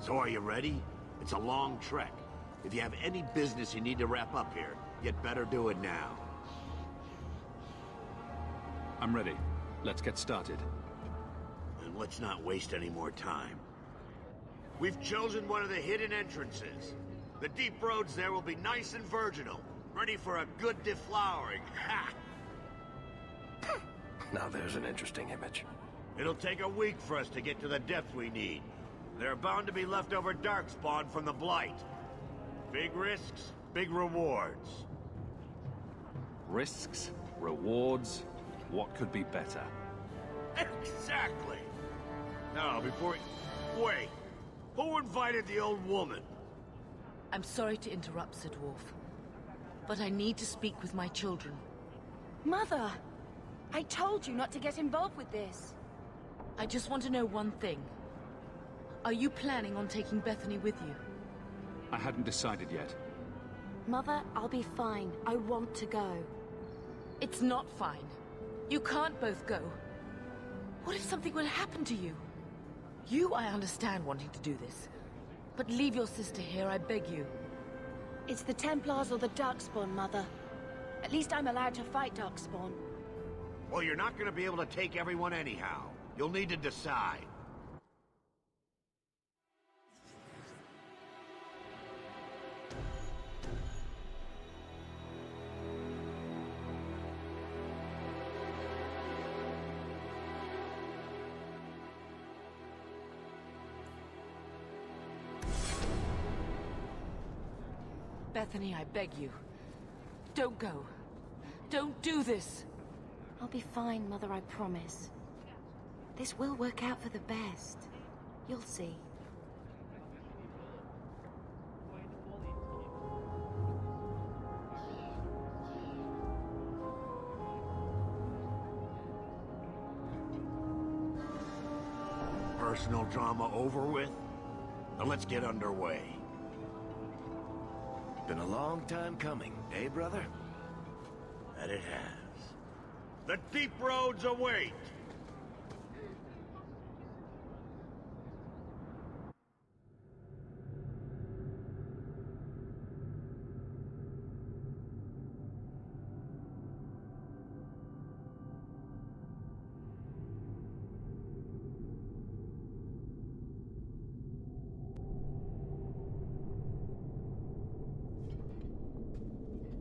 So are you ready? It's a long trek. If you have any business you need to wrap up here, you'd better do it now. I'm ready. Let's get started. And let's not waste any more time. We've chosen one of the hidden entrances. The deep roads there will be nice and virginal, ready for a good deflowering. Ha! Now there's an interesting image. It'll take a week for us to get to the depth we need. There are bound to be leftover darkspawn from the Blight. Big risks, big rewards. Risks, rewards, what could be better? Exactly! Now, before we... Wait! Who invited the old woman? I'm sorry to interrupt, Sir Dwarf, but I need to speak with my children. Mother! I told you not to get involved with this. I just want to know one thing. Are you planning on taking Bethany with you? I hadn't decided yet. Mother, I'll be fine. I want to go. It's not fine. You can't both go. What if something will happen to you? You, I understand wanting to do this. But leave your sister here, I beg you. It's the Templars or the Darkspawn, Mother. At least I'm allowed to fight Darkspawn. Well, you're not gonna be able to take everyone anyhow. You'll need to decide. Bethany, I beg you. Don't go. Don't do this. I'll be fine, Mother, I promise. This will work out for the best. You'll see. Personal drama over with? Now let's get underway. Been a long time coming, eh, brother? That it has. The deep roads await!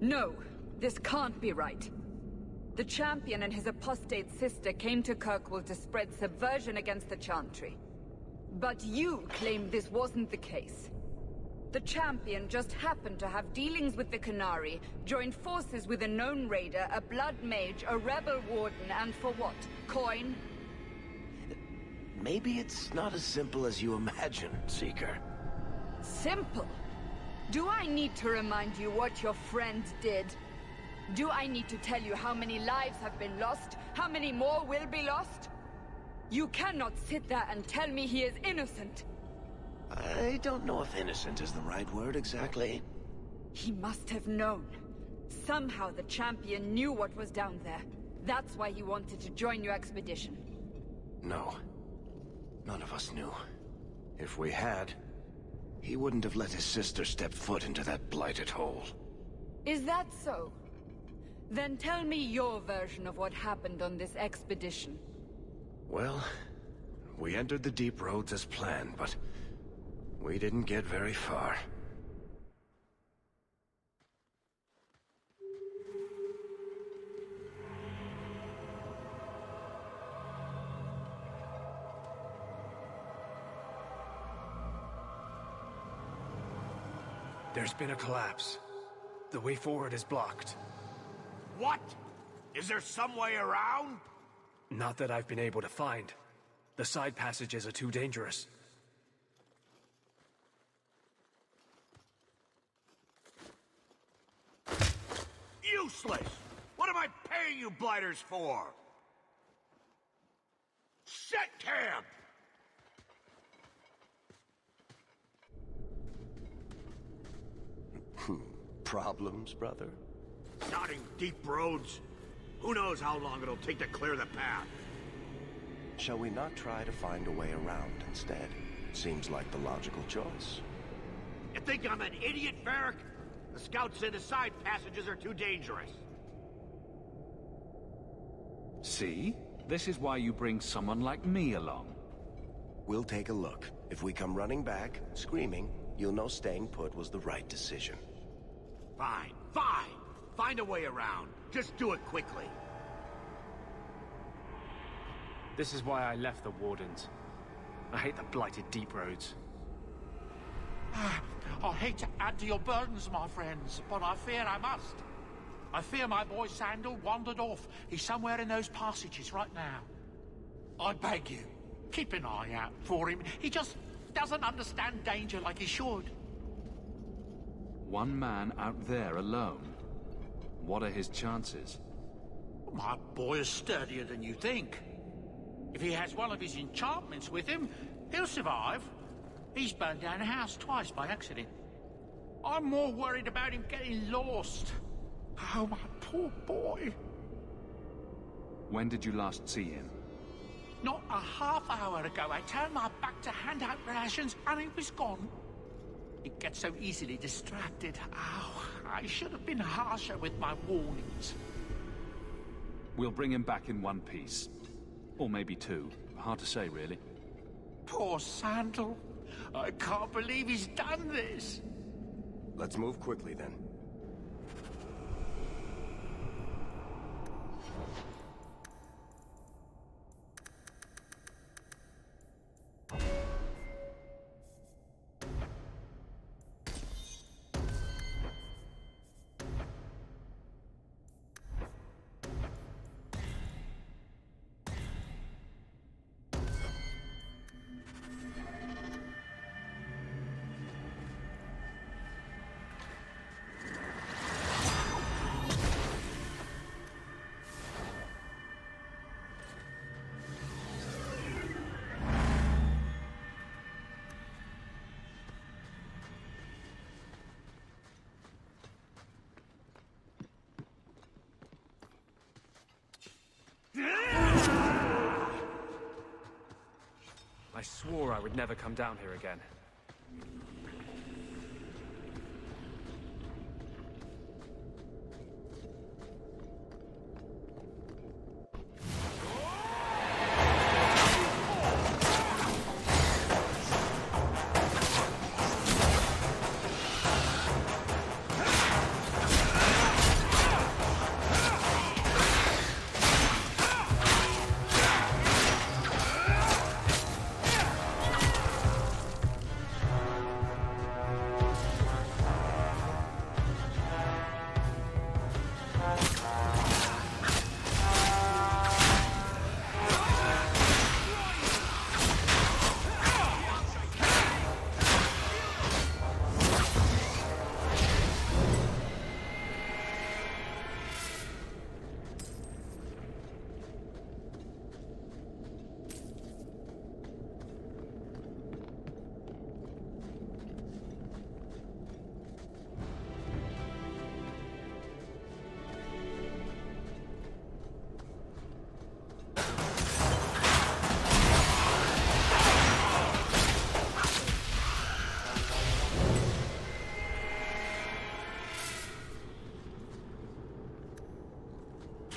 No, this can't be right. The champion and his apostate sister came to Kirkwall to spread subversion against the Chantry. But you claim this wasn't the case. The champion just happened to have dealings with the Canary, joined forces with a known raider, a blood mage, a rebel warden, and for what? Coin? Maybe it's not as simple as you imagine, Seeker. Simple? Do I need to remind you what your friend did? Do I need to tell you how many lives have been lost? How many more will be lost? You cannot sit there and tell me he is innocent. I don't know if innocent is the right word exactly. He must have known. Somehow the champion knew what was down there. That's why he wanted to join your expedition. No. None of us knew. If we had, he wouldn't have let his sister step foot into that blighted hole. Is that so? Then tell me your version of what happened on this expedition. Well, we entered the deep roads as planned, but we didn't get very far. There's been a collapse. The way forward is blocked. What? Is there some way around? Not that I've been able to find. The side passages are too dangerous. Useless! What am I paying you blighters for? Set camp! Problems, brother? Not in deep roads. Who knows how long it'll take to clear the path? Shall we not try to find a way around instead? Seems like the logical choice. You think I'm an idiot, Varric? The scouts say the side passages are too dangerous. See? This is why you bring someone like me along. We'll take a look. If we come running back, screaming, you'll know staying put was the right decision. Fine, fine. Find a way around. Just do it quickly. This is why I left the Wardens. I hate the blighted deep roads. I hate to add to your burdens, my friends, but I fear I must. I fear my boy Sandal wandered off. He's somewhere in those passages right now. I beg you, keep an eye out for him. He just doesn't understand danger like he should. One man out there alone. What are his chances? My boy is sturdier than you think. If he has one of his enchantments with him, he'll survive. He's burned down a house twice by accident. I'm more worried about him getting lost. Oh, my poor boy. When did you last see him? Not a half hour ago, I turned my back to hand out rations and he was gone. He gets so easily distracted. Oh, I should have been harsher with my warnings. We'll bring him back in one piece. Or maybe two. Hard to say, really. Poor Sandal. I can't believe he's done this. Let's move quickly, then. I swore I would never come down here again.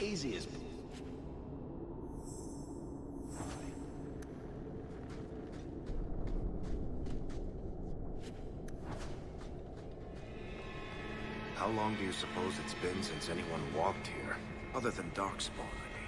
Easy as... How long do you suppose it's been since anyone walked here? Other than Darkspawn, I mean.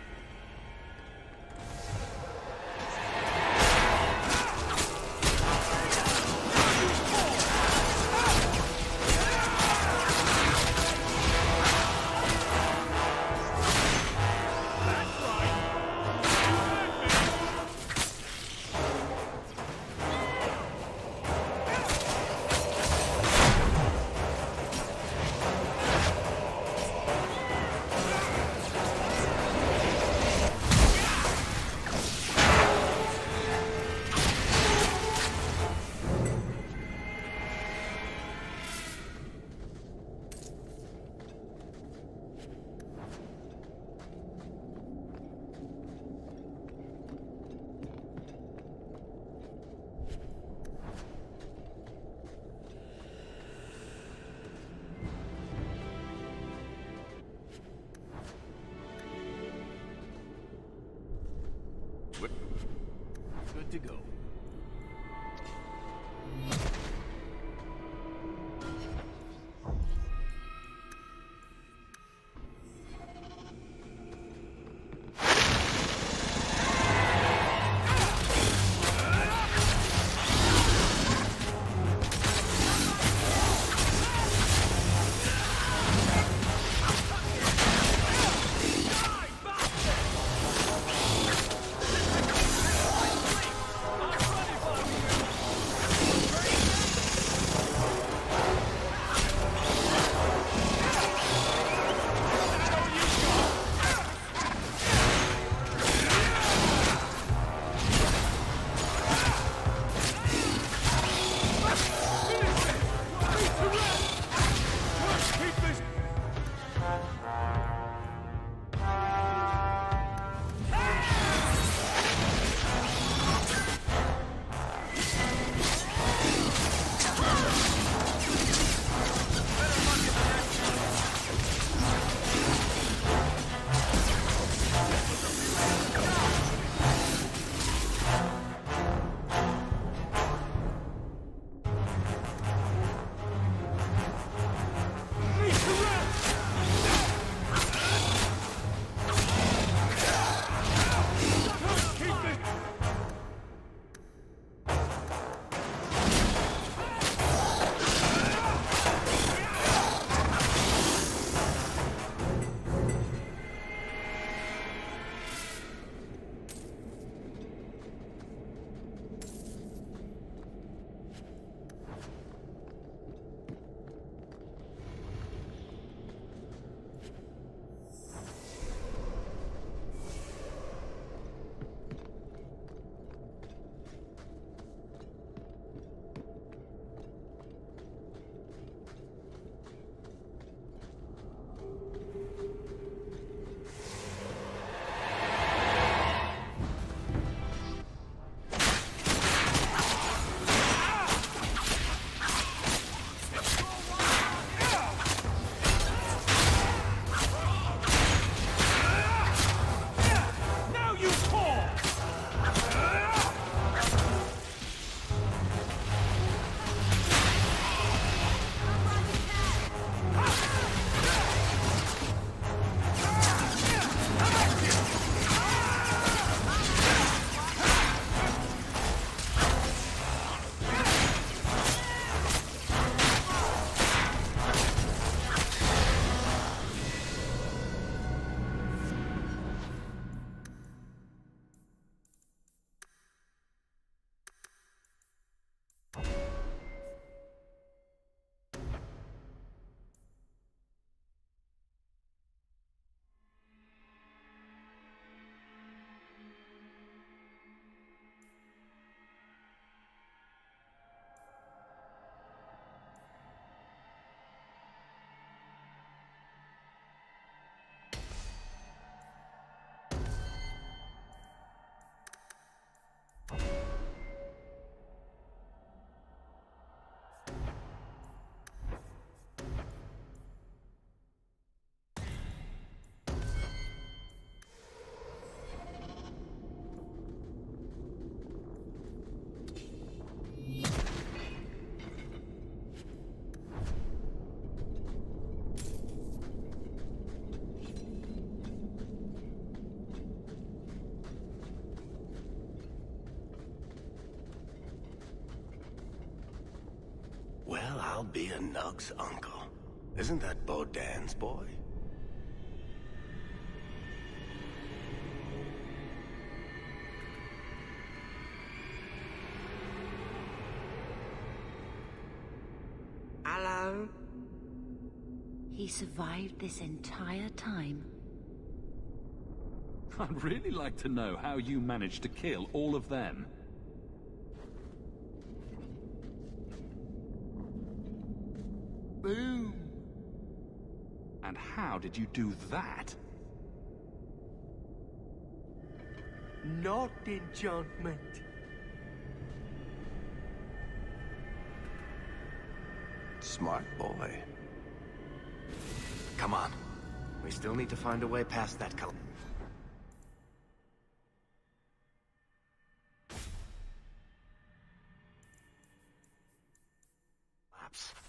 to go. Well, I'll be a Nug's uncle. Isn't that Bodan's boy? Hello? He survived this entire time. I'd really like to know how you managed to kill all of them. Boom. And how did you do that? Not enchantment. Smart boy. Come on. We still need to find a way past that traps.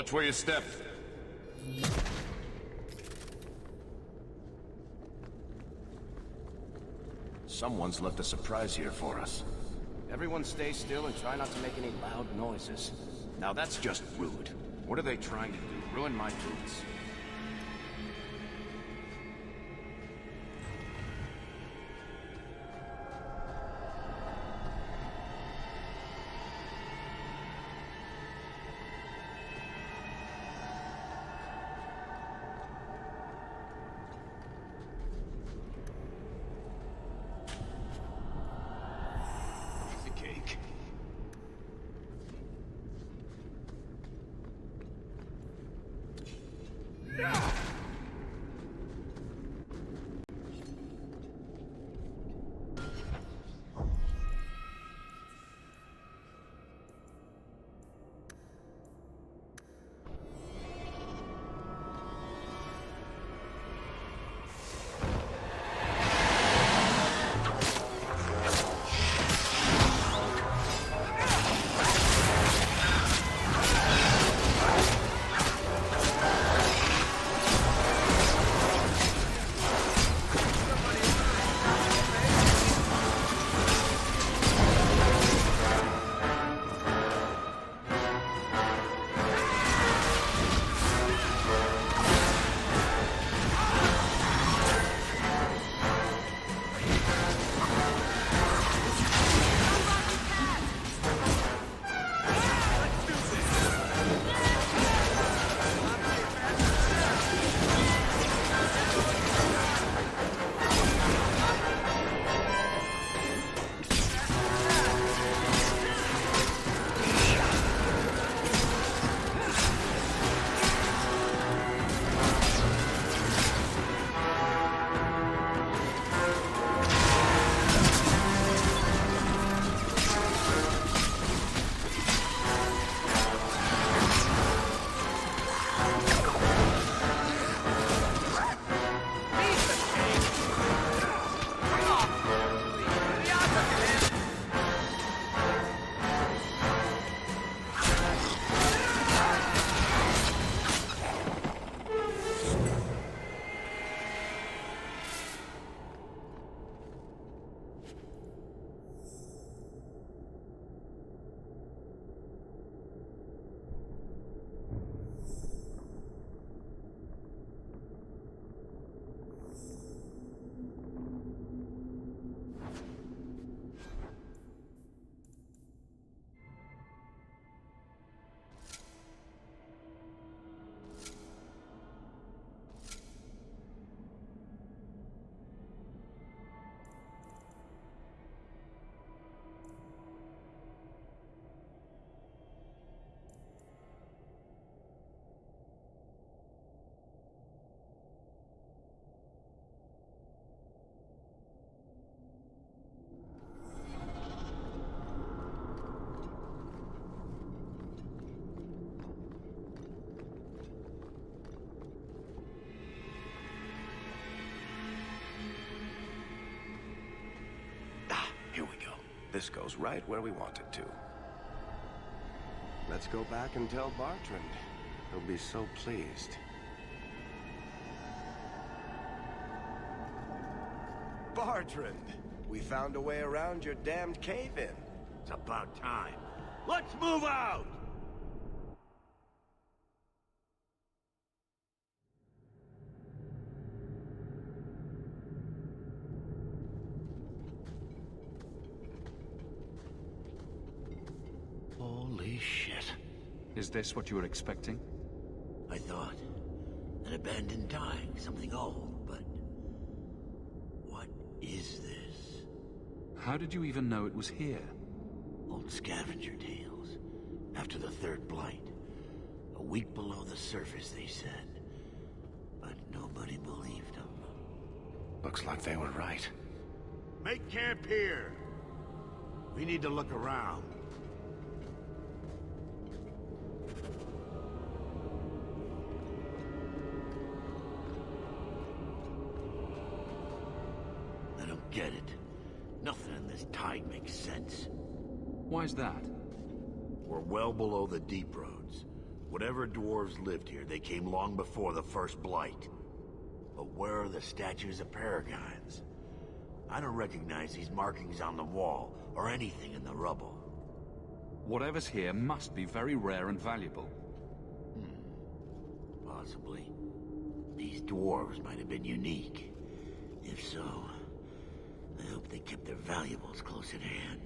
Watch where you step. Someone's left a surprise here for us. Everyone stay still and try not to make any loud noises. Now that's just rude. What are they trying to do? Ruin my boots? This goes right where we want it to. Let's go back and tell Bartrand. He'll be so pleased. Bartrand! We found a way around your damned cave-in. It's about time. Let's move out! Holy shit. Is this what you were expecting? I thought. An abandoned dying, something old, but... what is this? How did you even know it was here? Old scavenger tales. After the third blight. A week below the surface, they said. But nobody believed them. Looks like they were right. Make camp here! We need to look around. I don't get it. Nothing in this tide makes sense. Why's that? We're well below the deep roads. Whatever dwarves lived here, they came long before the first blight. But where are the statues of paragons? I don't recognize these markings on the wall, or anything in the rubble. Whatever's here must be very rare and valuable. Possibly. These dwarves might have been unique. If so, I hope they kept their valuables close at hand.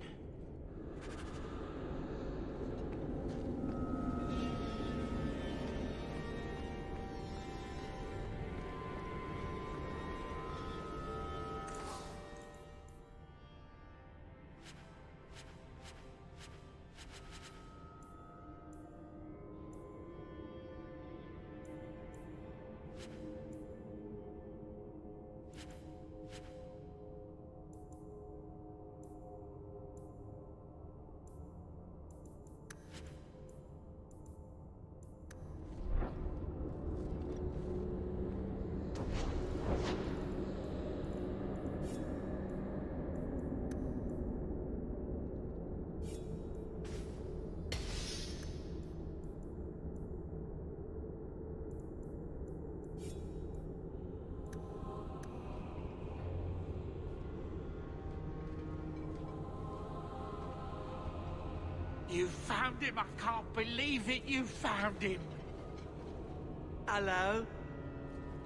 You found him! I can't believe it! You found him! Hello?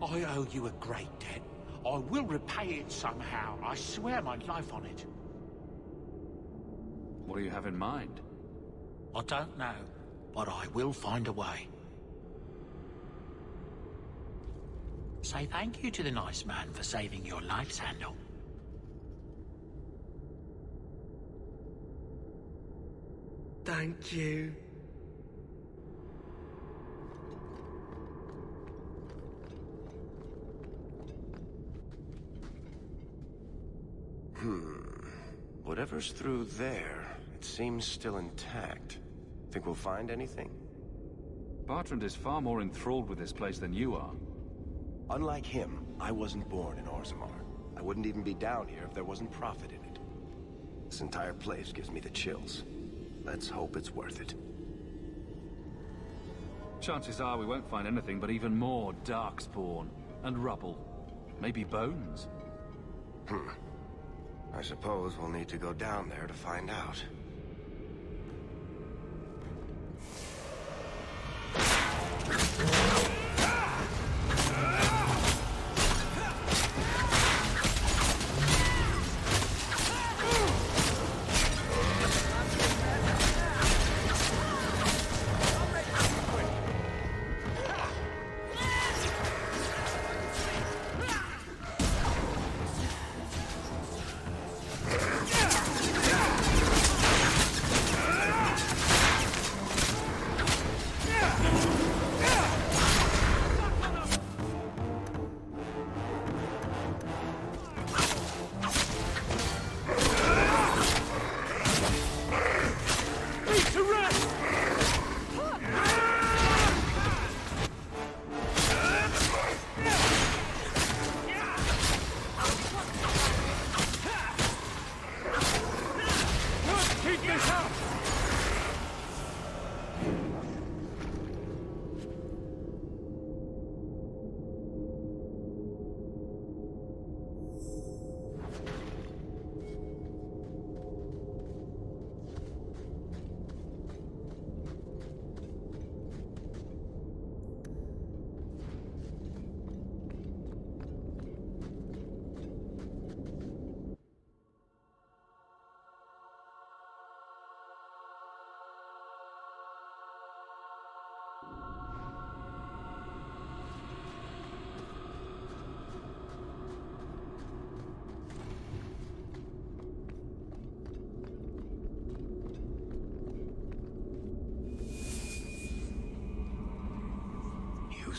I owe you a great debt. I will repay it somehow. I swear my life on it. What do you have in mind? I don't know, but I will find a way. Say thank you to the nice man for saving your life, Sandal. Thank you. Whatever's through there, it seems still intact. Think we'll find anything? Bartrand is far more enthralled with this place than you are. Unlike him, I wasn't born in Orzammar. I wouldn't even be down here if there wasn't profit in it. This entire place gives me the chills. Let's hope it's worth it. Chances are we won't find anything but even more darkspawn and rubble. Maybe bones. I suppose we'll need to go down there to find out.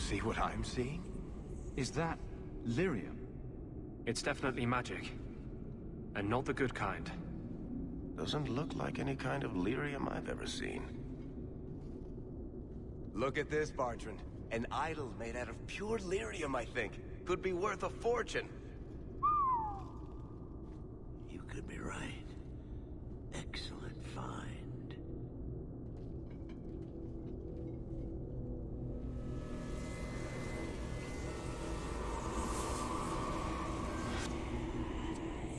see what I'm seeing? Is that lyrium? It's definitely magic. And not the good kind. Doesn't look like any kind of lyrium I've ever seen. Look at this, Bartrand. An idol made out of pure lyrium, I think. Could be worth a fortune. You could be right. Excellent find.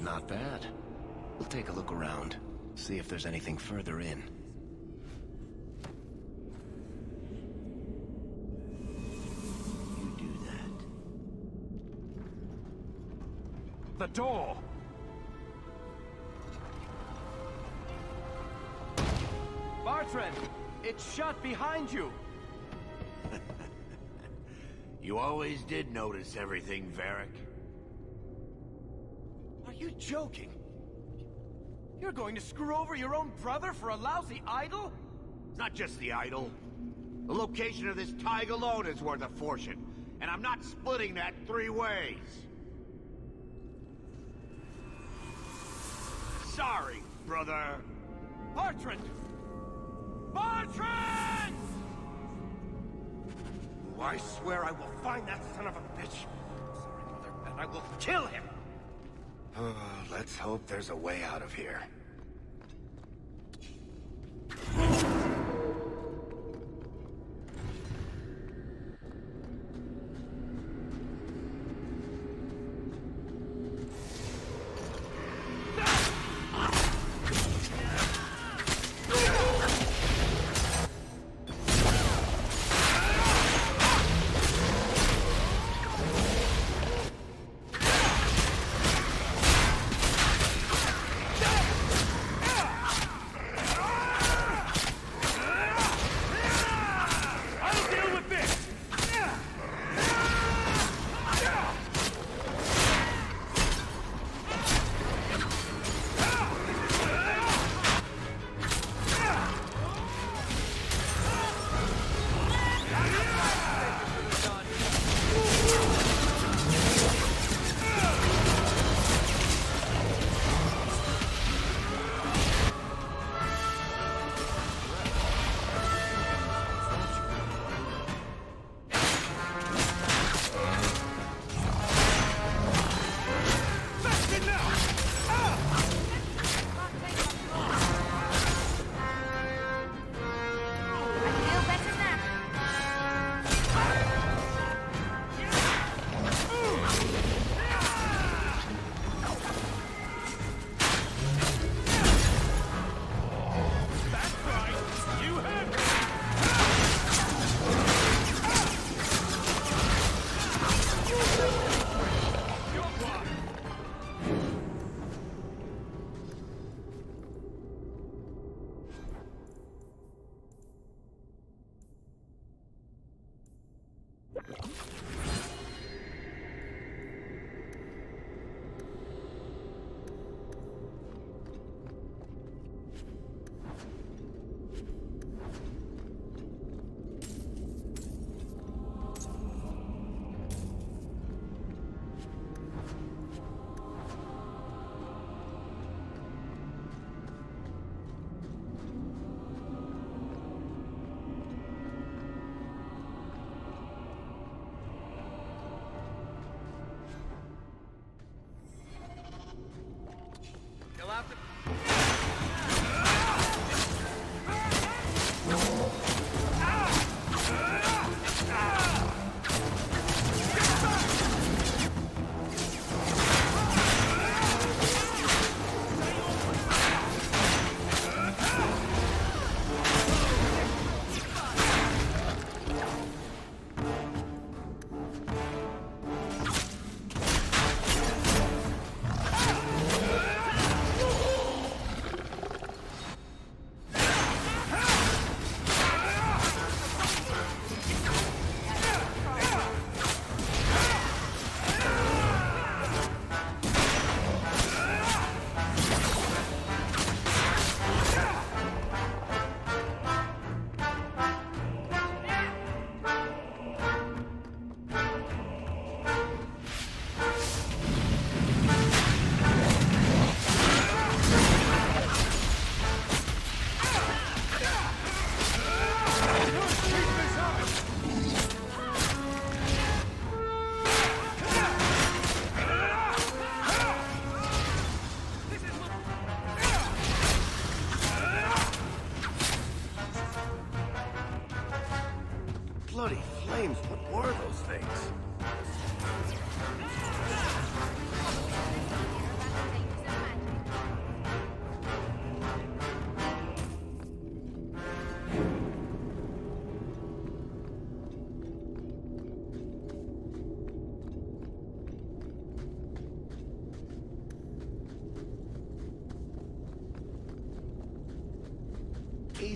Not bad. We'll take a look around. See if there's anything further in. You do that. The door! Bartrand! It's shut behind you! You always did notice everything, Varric. Are you joking? You're going to screw over your own brother for a lousy idol? It's not just the idol. The location of this tag alone is worth a fortune, and I'm not splitting that 3 ways. Sorry, brother. Bartrand! Bartrand! Oh, I swear I will find that son of a bitch. Sorry, Mother, and I will kill him! Oh, let's hope there's a way out of here.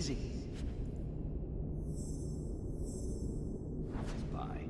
easy. Bye.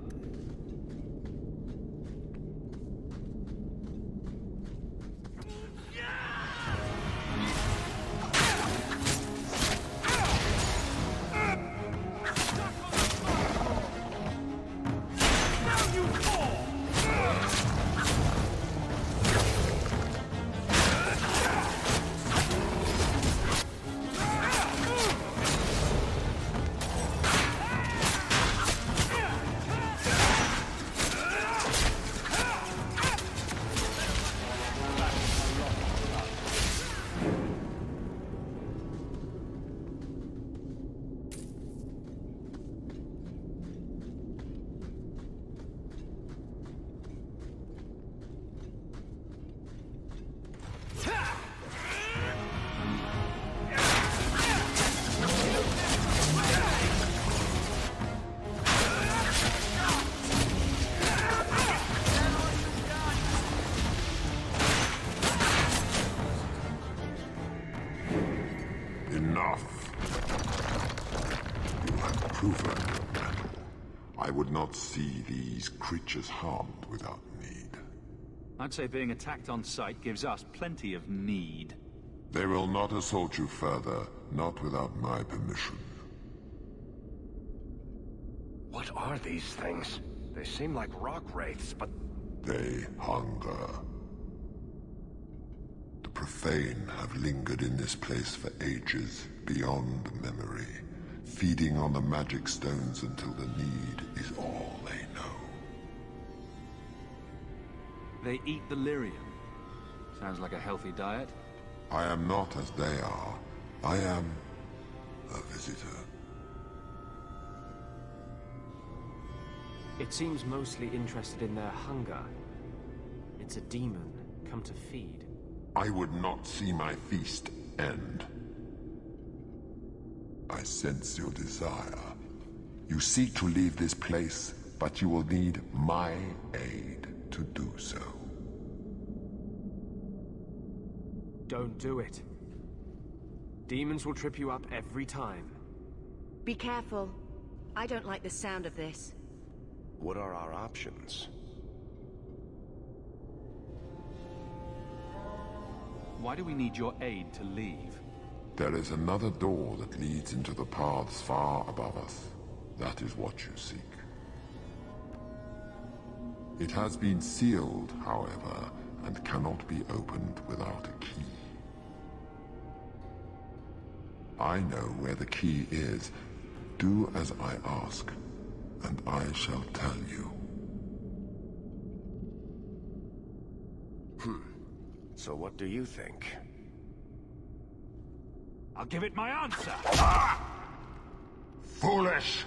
Enough. You have proven your mettle. I would not see these creatures harmed without need. I'd say being attacked on sight gives us plenty of need. They will not assault you further, not without my permission. What are these things? They seem like rock wraiths, but... They hunger. The profane have lingered in this place for ages, beyond memory, feeding on the magic stones until the need is all they know. They eat the lyrium. Sounds like a healthy diet. I am not as they are. I am a visitor. It seems mostly interested in their hunger. It's a demon come to feed. I would not see my feast end. I sense your desire. You seek to leave this place, but you will need my aid to do so. Don't do it. Demons will trip you up every time. Be careful. I don't like the sound of this. What are our options? Why do we need your aid to leave? There is another door that leads into the paths far above us. That is what you seek. It has been sealed, however, and cannot be opened without a key. I know where the key is. Do as I ask, and I shall tell you. So what do you think? I'll give it my answer! Foolish!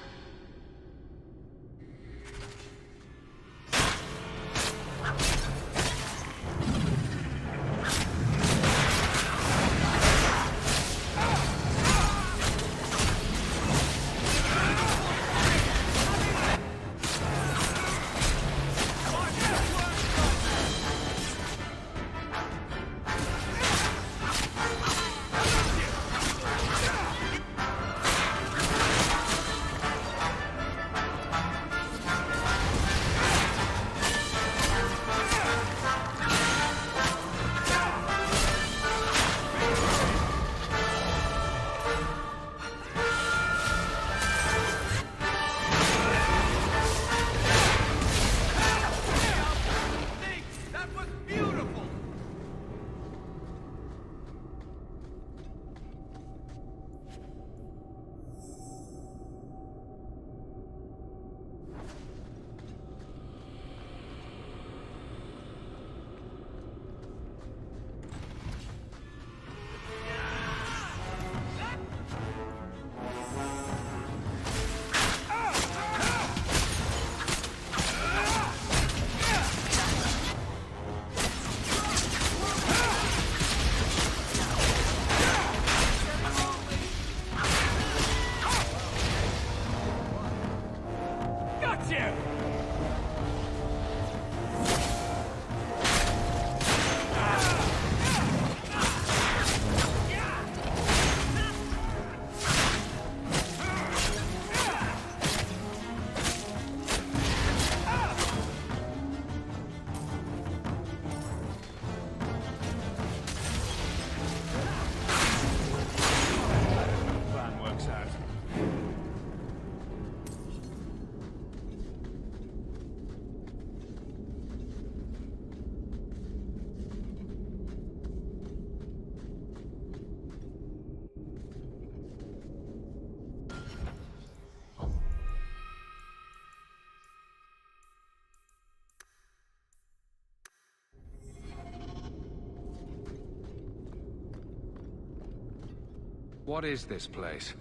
What is this place?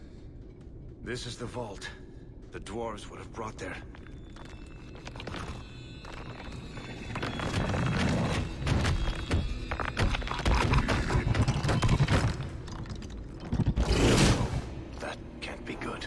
This is the vault. The dwarves would have brought their... That can't be good.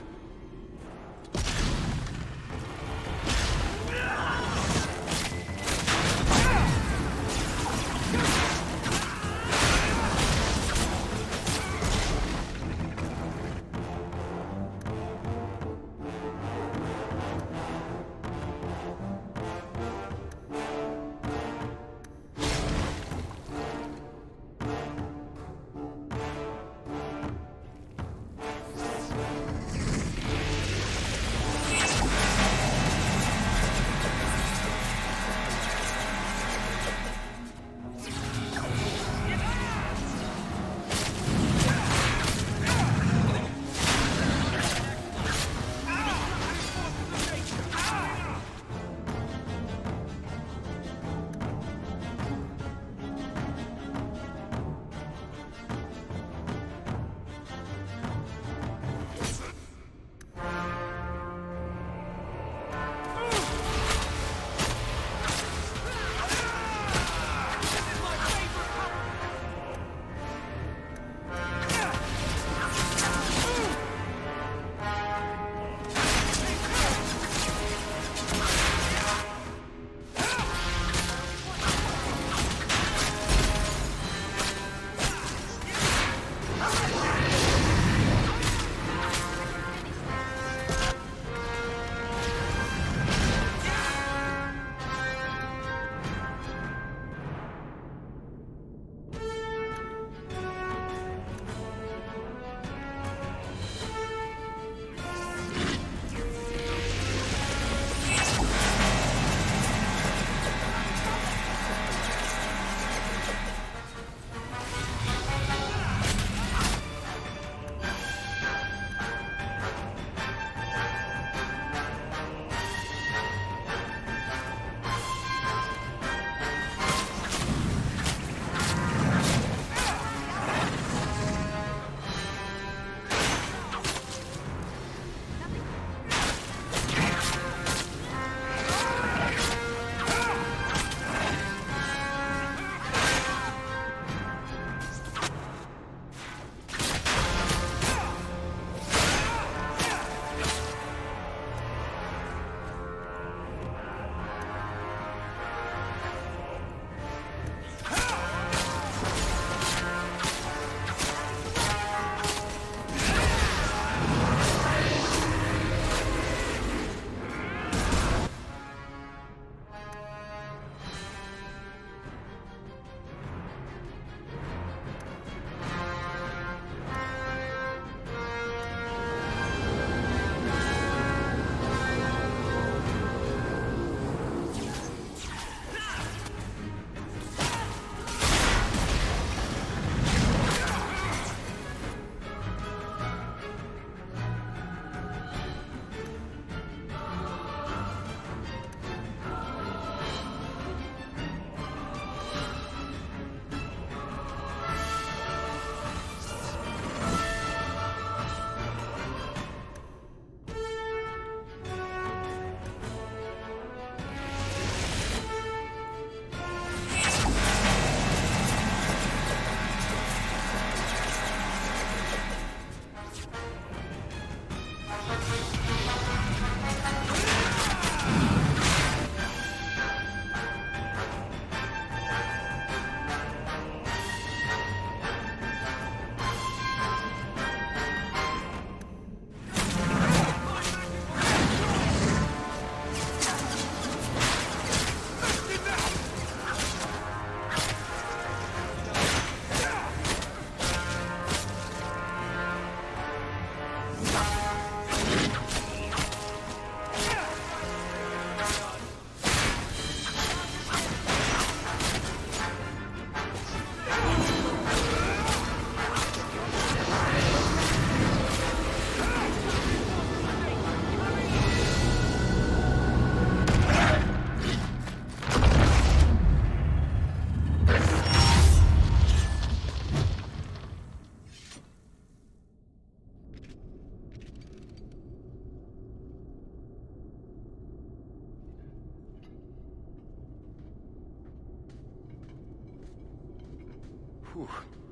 Whew.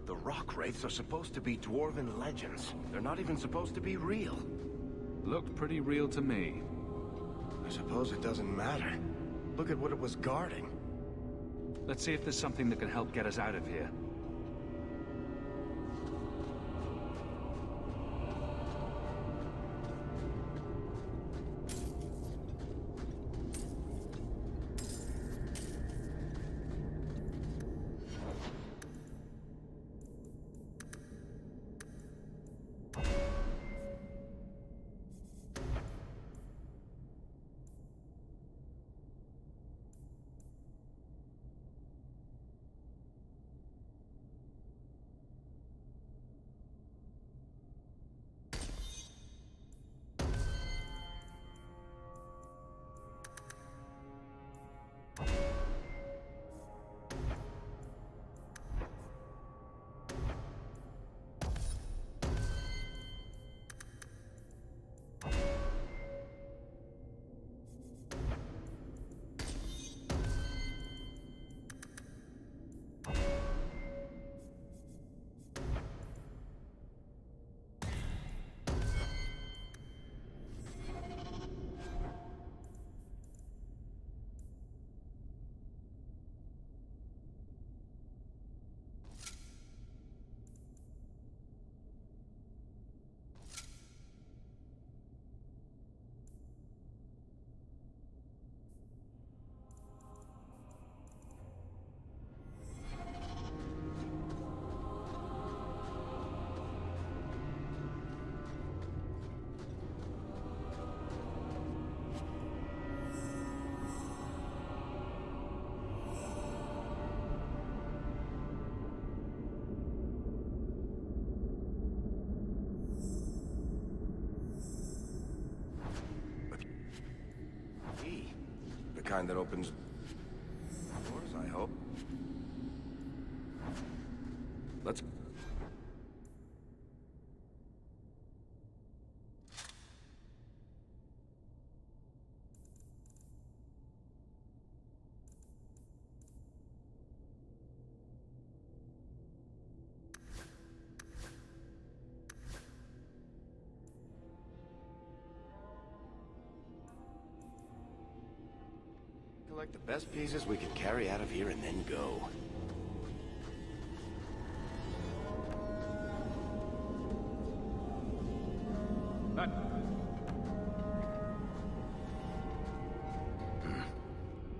The rock wraiths are supposed to be dwarven legends. They're not even supposed to be real. Looked pretty real to me. I suppose it doesn't matter. Look at what it was guarding. Let's see if there's something that can help get us out of here. Kind that opens doors, I hope. Let's... Collect the best pieces we can carry out of here and then go.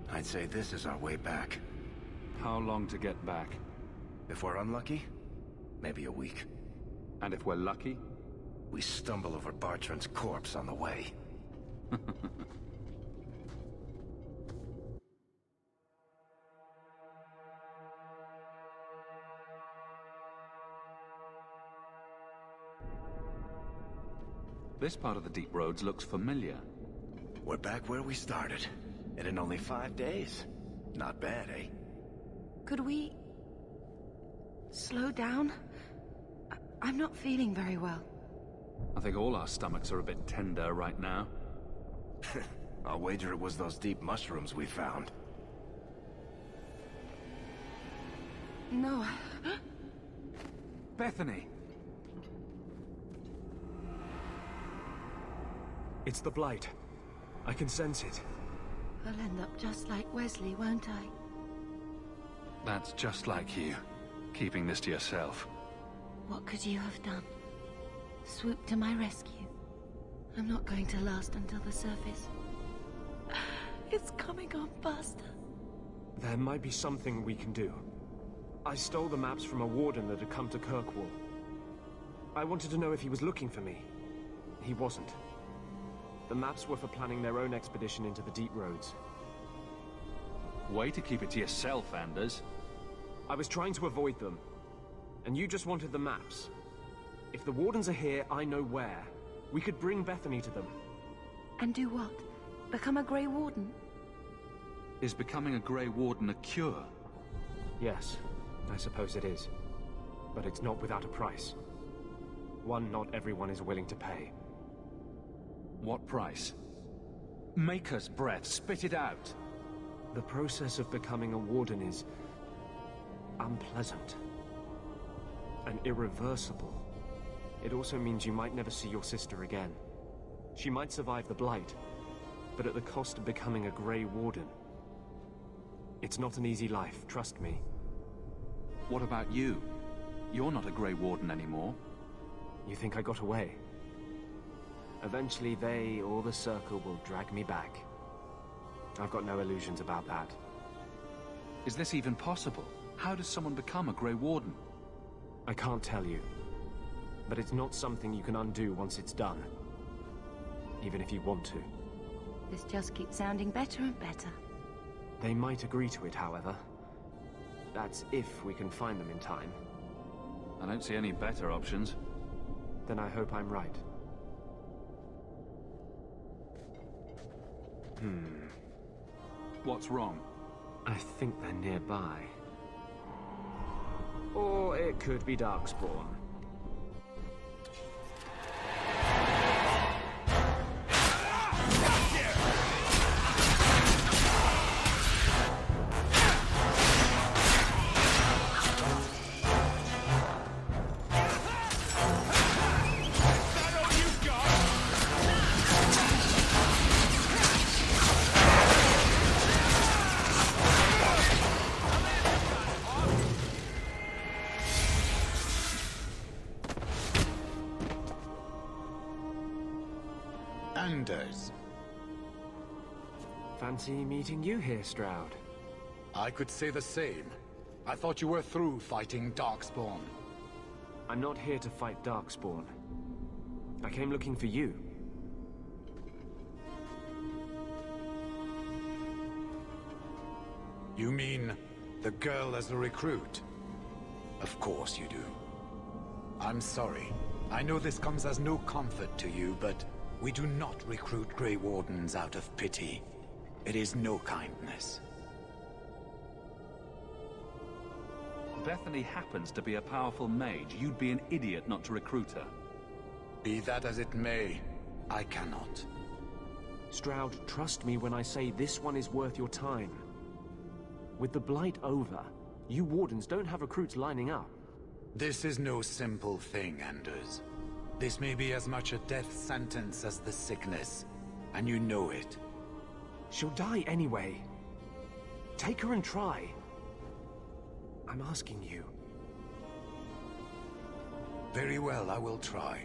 I'd say this is our way back. How long to get back? If we're unlucky, maybe a week. And if we're lucky? We stumble over Bartrand's corpse on the way. This part of the deep roads looks familiar. We're back where we started. And in only 5 days. Not bad, eh? Could we... slow down? I'm not feeling very well. I think all our stomachs are a bit tender right now. I'll wager it was those deep mushrooms we found. No. Bethany! It's the Blight. I can sense it. I'll end up just like Wesley, won't I? That's just like you. Keeping this to yourself. What could you have done? Swoop to my rescue. I'm not going to last until the surface. It's coming on faster. There might be something we can do. I stole the maps from a warden that had come to Kirkwall. I wanted to know if he was looking for me. He wasn't. The maps were for planning their own expedition into the deep roads. Way to keep it to yourself, Anders. I was trying to avoid them. And you just wanted the maps. If the Wardens are here, I know where. We could bring Bethany to them. And do what? Become a Grey Warden? Is becoming a Grey Warden a cure? Yes, I suppose it is. But it's not without a price. One not everyone is willing to pay. What price? Maker's breath, spit it out! The process of becoming a Warden is... unpleasant. and irreversible, it also means you might never see your sister again. She might survive the Blight, but at the cost of becoming a Grey Warden. It's not an easy life, trust me. What about you? You're not a Grey Warden anymore. You think I got away? Eventually they, or the Circle, will drag me back. I've got no illusions about that. Is this even possible? How does someone become a Grey Warden? I can't tell you. But it's not something you can undo once it's done. Even if you want to. This just keeps sounding better and better. They might agree to it, however. That's if we can find them in time. I don't see any better options. Then I hope I'm right. What's wrong? I think they're nearby. Or it could be Darkspawn. Anders. Fancy meeting you here, Stroud. I could say the same. I thought you were through fighting Darkspawn. I'm not here to fight Darkspawn. I came looking for you. You mean the girl as a recruit? Of course you do. I'm sorry. I know this comes as no comfort to you, but we do not recruit Grey Wardens out of pity. It is no kindness. Bethany happens to be a powerful mage. You'd be an idiot not to recruit her. Be that as it may, I cannot. Stroud, trust me when I say this one is worth your time. With the Blight over, you Wardens don't have recruits lining up. This is no simple thing, Anders. This may be as much a death sentence as the sickness, and you know it. She'll die anyway. Take her and try. I'm asking you. Very well, I will try.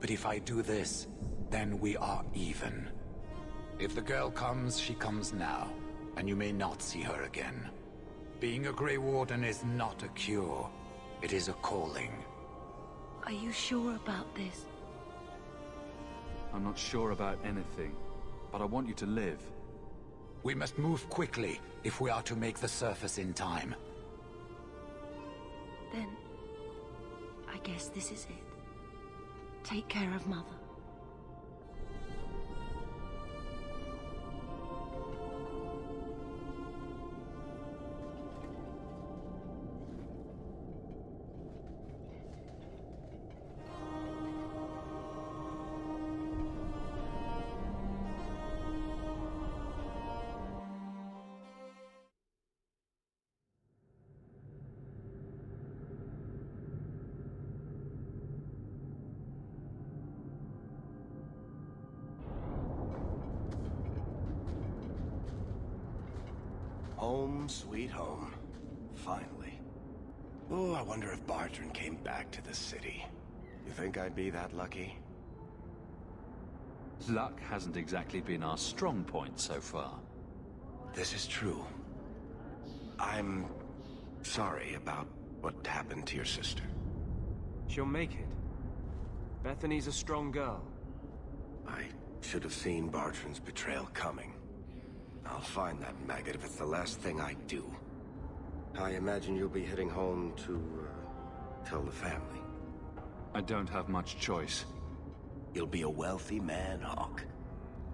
But if I do this, then we are even. If the girl comes, she comes now, and you may not see her again. Being a Grey Warden is not a cure. It is a calling. Are you sure about this? I'm not sure about anything, but I want you to live. We must move quickly if we are to make the surface in time. Then, I guess this is it. Take care of Mother. Home, sweet home. Finally. Oh, I wonder if Bartrand came back to the city. You think I'd be that lucky? Luck hasn't exactly been our strong point so far. This is true. I'm sorry about what happened to your sister. She'll make it. Bethany's a strong girl. I should have seen Bartrand's betrayal coming. I'll find that maggot if it's the last thing I do. I imagine you'll be heading home to, tell the family. I don't have much choice. You'll be a wealthy man, Hawk.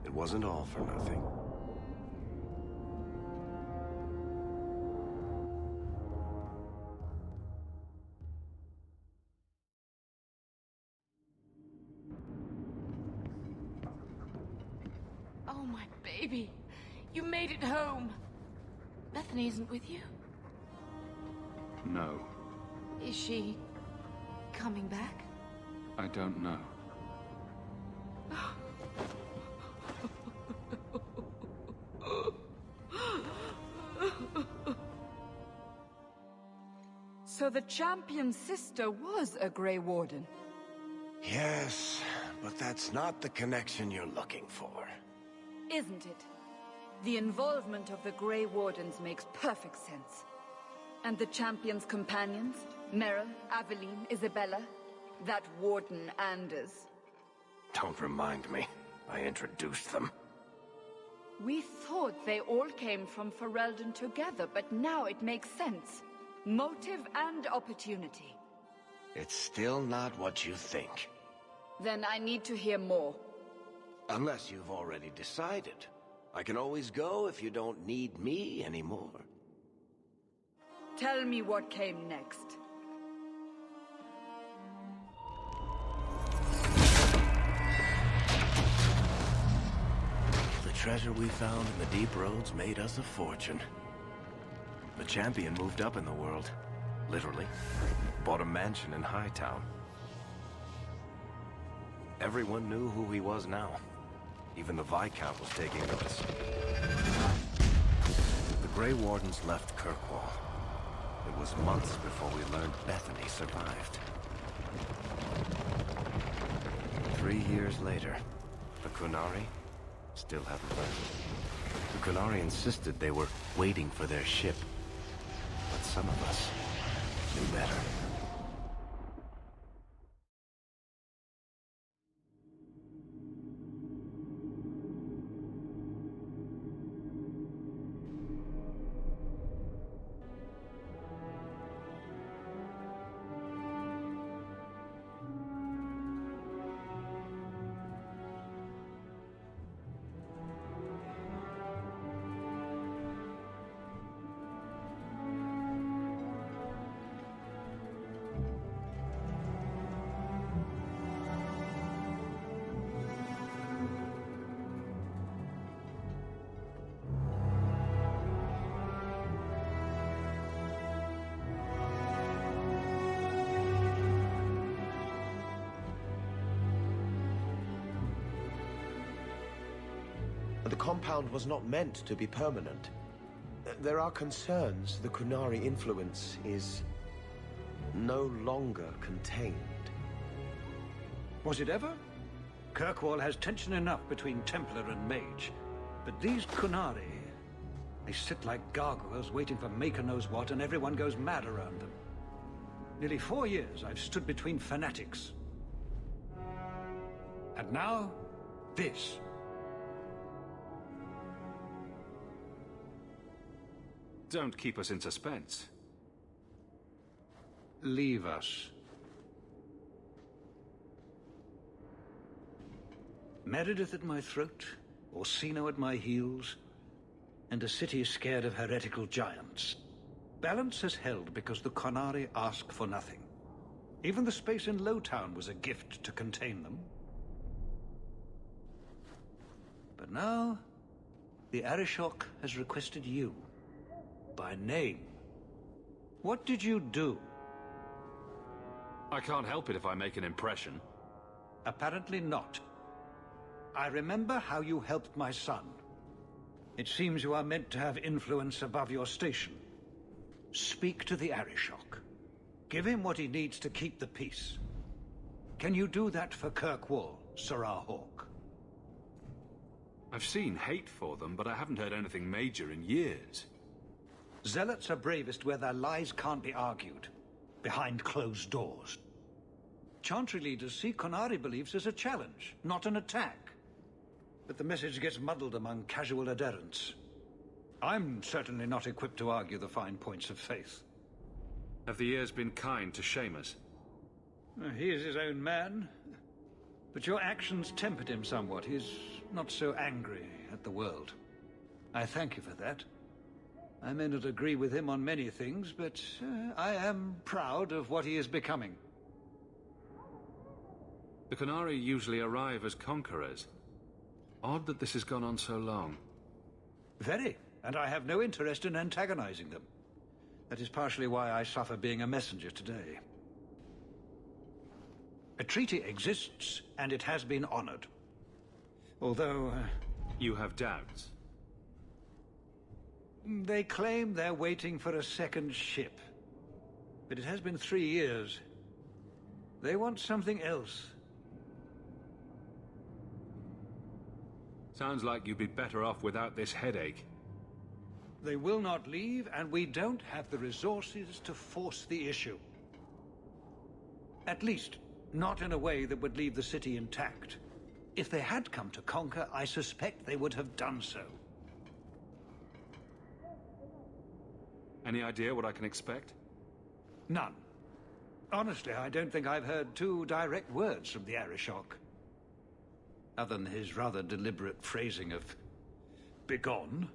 It wasn't all for nothing. Oh, my baby. You made it home. Bethany isn't with you? No. Is she coming back? I don't know. So the champion's sister was a Grey Warden? Yes, but that's not the connection you're looking for. Isn't it? The involvement of the Grey Wardens makes perfect sense. And the champion's companions? Merrill, Aveline, Isabella? That Warden Anders? Don't remind me. I introduced them. We thought they all came from Ferelden together, but now it makes sense. Motive and opportunity. It's still not what you think. Then I need to hear more. Unless you've already decided. I can always go if you don't need me anymore. Tell me what came next. The treasure we found in the deep roads made us a fortune. The champion moved up in the world. Literally. Bought a mansion in Hightown. Everyone knew who he was now. Even the Viscount was taking notice. The Grey Wardens left Kirkwall. It was months before we learned Bethany survived. 3 years later, the Qunari still haven't left. The Qunari insisted they were waiting for their ship. But some of us knew better. The compound was not meant to be permanent. There are concerns the Qunari influence is no longer contained. Was it ever? Kirkwall has tension enough between Templar and Mage. But these Qunari, they sit like gargoyles waiting for Maker knows what, and everyone goes mad around them. Nearly 4 years I've stood between fanatics. And now, this. Don't keep us in suspense. Leave us. Meredith at my throat, Orsino at my heels, and a city scared of heretical giants. Balance has held because the Qunari ask for nothing. Even the space in Lowtown was a gift to contain them. But now, the Arishok has requested you. By name. What did you do? I can't help it if I make an impression. Apparently not. I remember how you helped my son. It seems you are meant to have influence above your station. Speak to the Arishok. Give him what he needs to keep the peace. Can you do that for Kirkwall, Sirrah Hawke? I've seen hate for them, but I haven't heard anything major in years. Zealots are bravest where their lies can't be argued, behind closed doors. Chantry leaders see Qunari beliefs as a challenge, not an attack. But the message gets muddled among casual adherents. I'm certainly not equipped to argue the fine points of faith. Have the years been kind to Seamus? He is his own man. But your actions tempered him somewhat. He's not so angry at the world. I thank you for that. I may not agree with him on many things, but I am proud of what he is becoming. The Qunari usually arrive as conquerors. Odd that this has gone on so long. Very, and I have no interest in antagonizing them. That is partially why I suffer being a messenger today. A treaty exists, and it has been honored. Although, You have doubts. they claim they're waiting for a second ship. But it has been 3 years. They want something else. Sounds like you'd be better off without this headache. They will not leave, and we don't have the resources to force the issue. At least, not in a way that would leave the city intact. If they had come to conquer, I suspect they would have done so. Any idea what I can expect? None. Honestly, I don't think I've heard 2 direct words from the Arishok. Other than his rather deliberate phrasing of begone.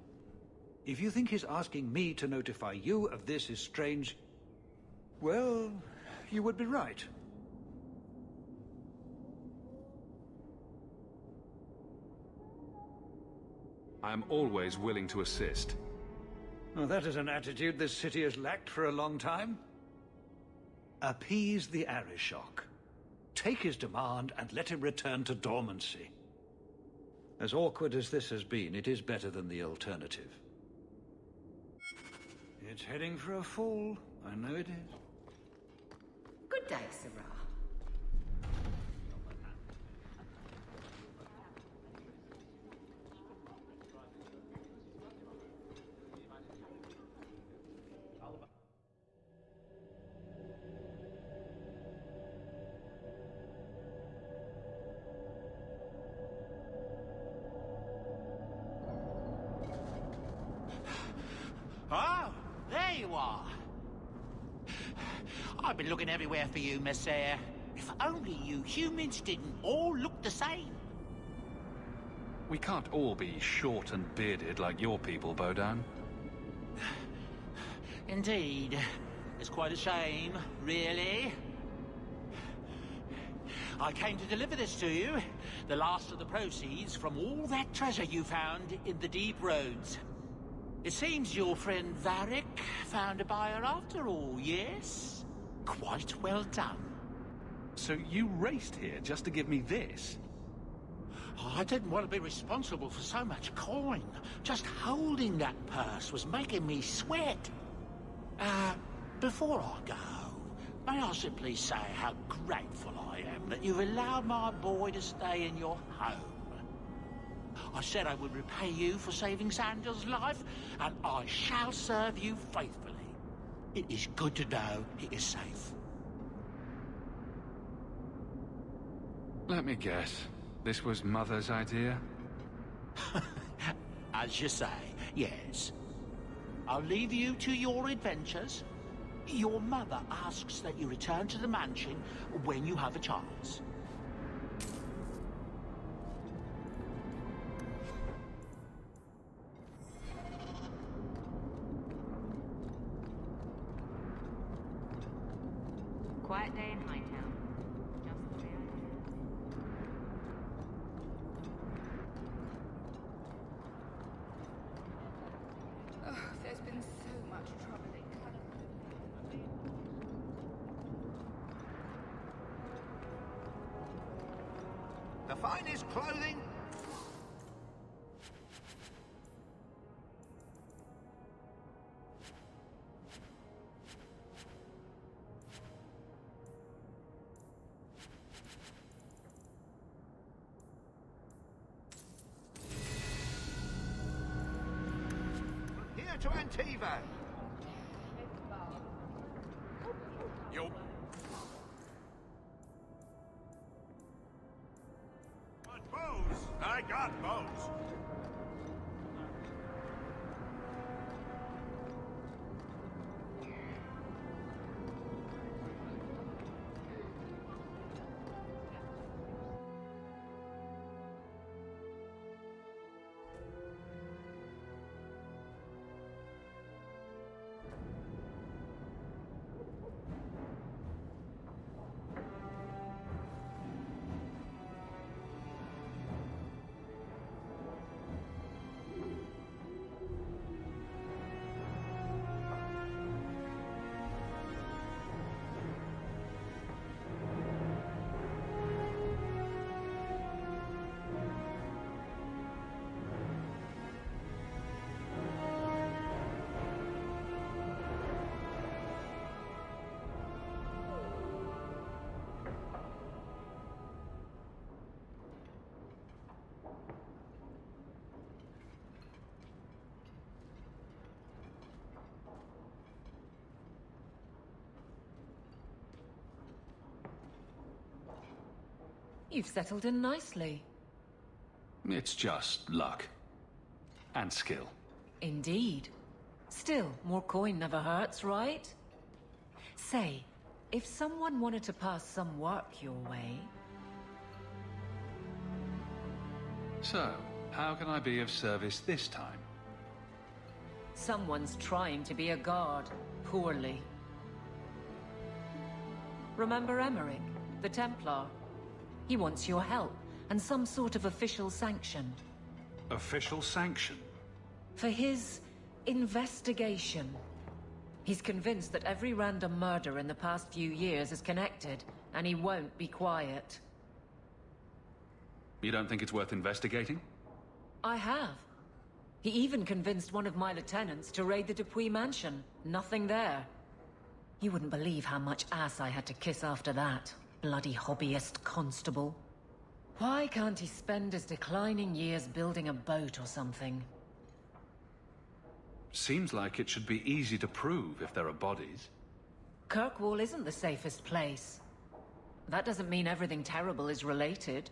If you think his asking me to notify you of this is strange, well, you would be right. I am always willing to assist. Well, that is an attitude this city has lacked for a long time. Appease the Arishok. Take his demand and let him return to dormancy. As awkward as this has been, it is better than the alternative. It's heading for a fall. I know it is. Good day, Sarah. Oh, there you are. I've been looking everywhere for you, Messiah. If only you humans didn't all look the same. We can't all be short and bearded like your people, Bodan. Indeed. It's quite a shame, really. I came to deliver this to you. The last of the proceeds from all that treasure you found in the deep roads. It seems your friend Varric found a buyer after all, yes? Quite well done. So you raced here just to give me this? I didn't want to be responsible for so much coin. Just holding that purse was making me sweat. Before I go, may I simply say how grateful I am that you've allowed my boy to stay in your home. I said I would repay you for saving Sandel's life, and I shall serve you faithfully. It is good to know he is safe. Let me guess. This was Mother's idea? As you say, yes. I'll leave you to your adventures. Your mother asks that you return to the mansion when you have a chance. Quiet day in Hightown. Just the way I do. Oh, there's been so much trouble lately. The finest clothing. Here to Antiva. Yo. Want bows? I got bows. You've settled in nicely. It's just luck. And skill. Indeed. Still, more coin never hurts, right? Say, if someone wanted to pass some work your way... So, how can I be of service this time? Someone's trying to be a guard, poorly. Remember Emmerich, the Templar? He wants your help, and some sort of official sanction. Official sanction? For his investigation. He's convinced that every random murder in the past few years is connected, and he won't be quiet. You don't think it's worth investigating? I have. He even convinced one of my lieutenants to raid the Dupuis mansion. Nothing there. You wouldn't believe how much ass I had to kiss after that. Bloody hobbyist constable. Why can't he spend his declining years building a boat or something? Seems like it should be easy to prove if there are bodies. Kirkwall isn't the safest place. That doesn't mean everything terrible is related.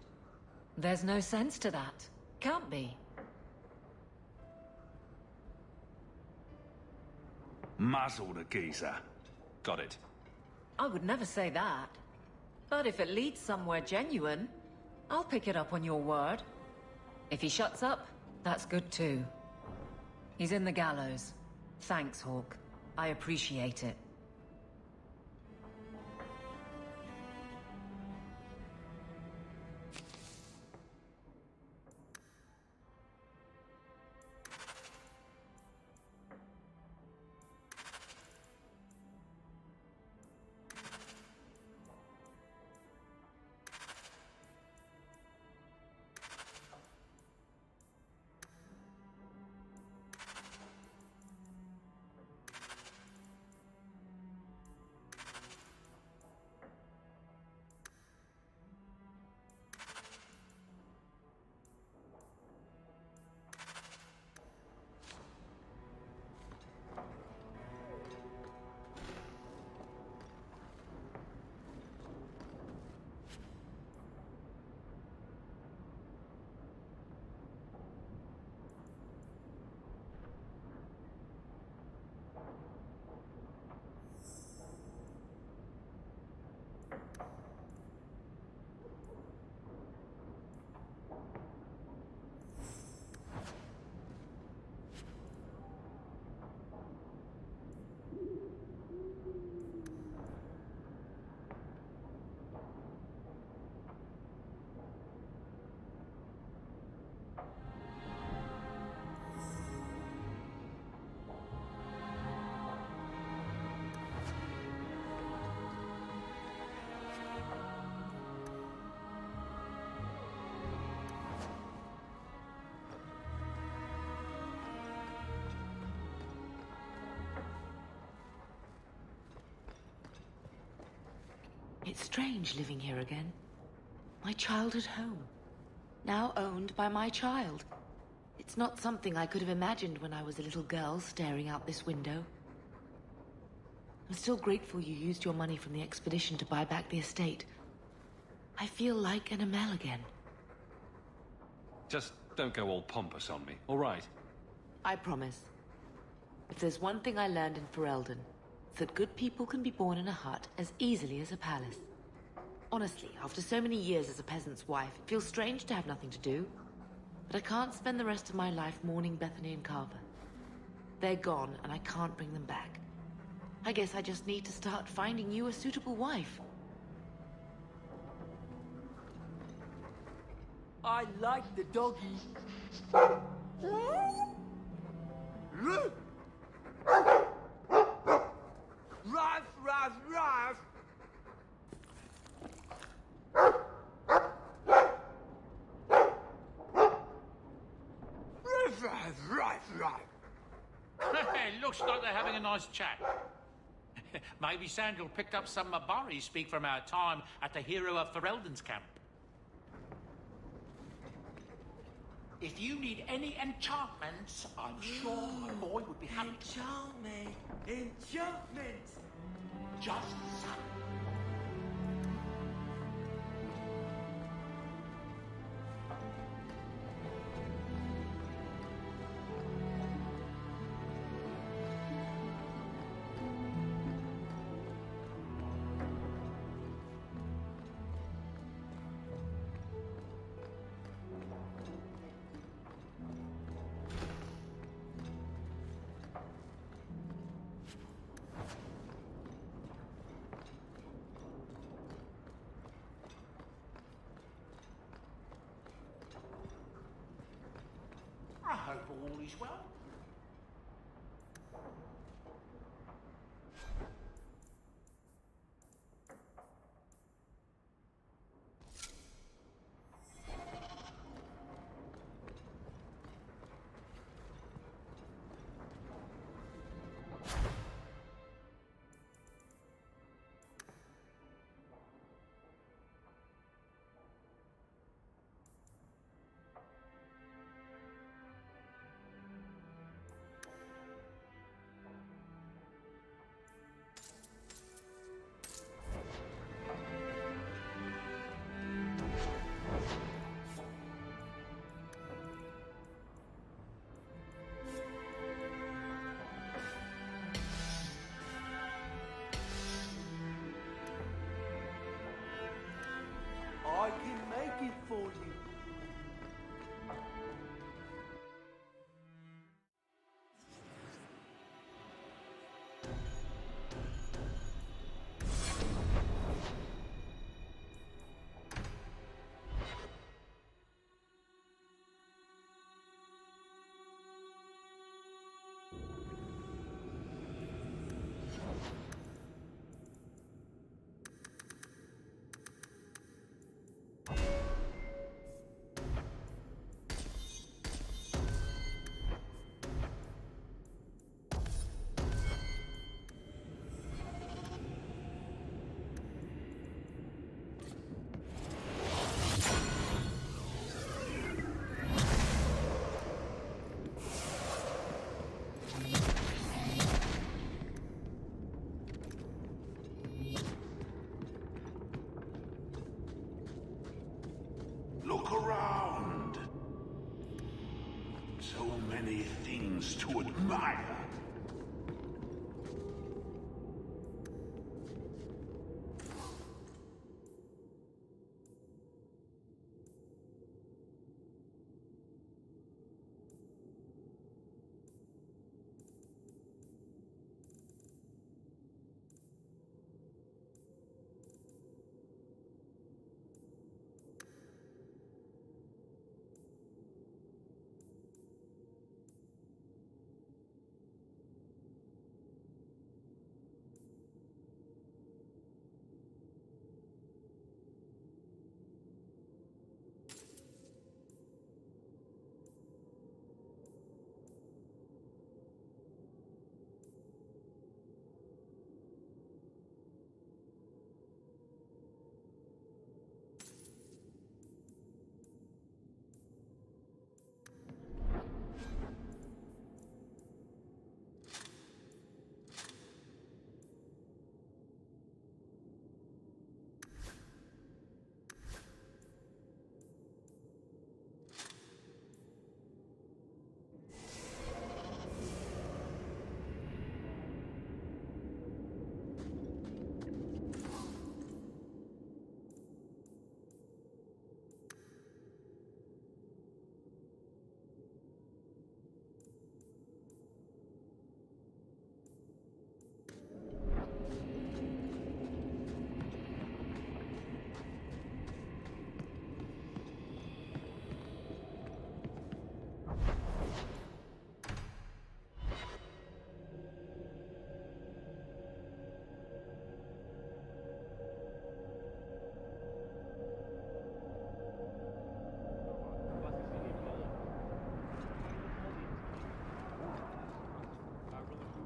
There's no sense to that. Can't be. Muzzle the geezer. Got it. I would never say that. But if it leads somewhere genuine, I'll pick it up on your word. If he shuts up, that's good too. He's in the gallows. Thanks, Hawk. I appreciate it. It's strange living here again. My childhood home. Now owned by my child. It's not something I could have imagined when I was a little girl staring out this window. I'm still grateful you used your money from the expedition to buy back the estate. I feel like an Amel again. Just don't go all pompous on me, all right? I promise. If there's one thing I learned in Ferelden, it's that good people can be born in a hut as easily as a palace. Honestly, after so many years as a peasant's wife, it feels strange to have nothing to do. But I can't spend the rest of my life mourning Bethany and Carver. They're gone, and I can't bring them back. I guess I just need to start finding you a suitable wife. I like the doggy. Ruff, ruff, ruff! Ruff, ruff, ruff, ruff! Looks like they're having a nice chat. Maybe Sandal picked up some Mabari speak from our time at the hero of Ferelden's camp. If you need any enchantments, I'm sure my boy would be happy to. Enchantment! Enchantment! Just so. English well? I can make it for you. Look around. So many things to admire.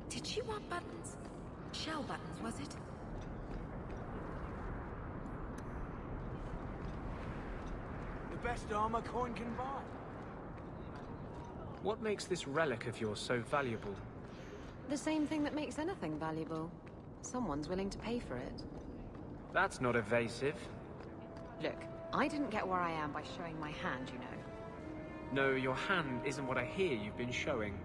Did she want buttons? Shell buttons, was it? The best armor coin can buy. What makes this relic of yours so valuable? The same thing that makes anything valuable. Someone's willing to pay for it. That's not evasive. Look, I didn't get where I am by showing my hand, you know. No, your hand isn't what I hear you've been showing.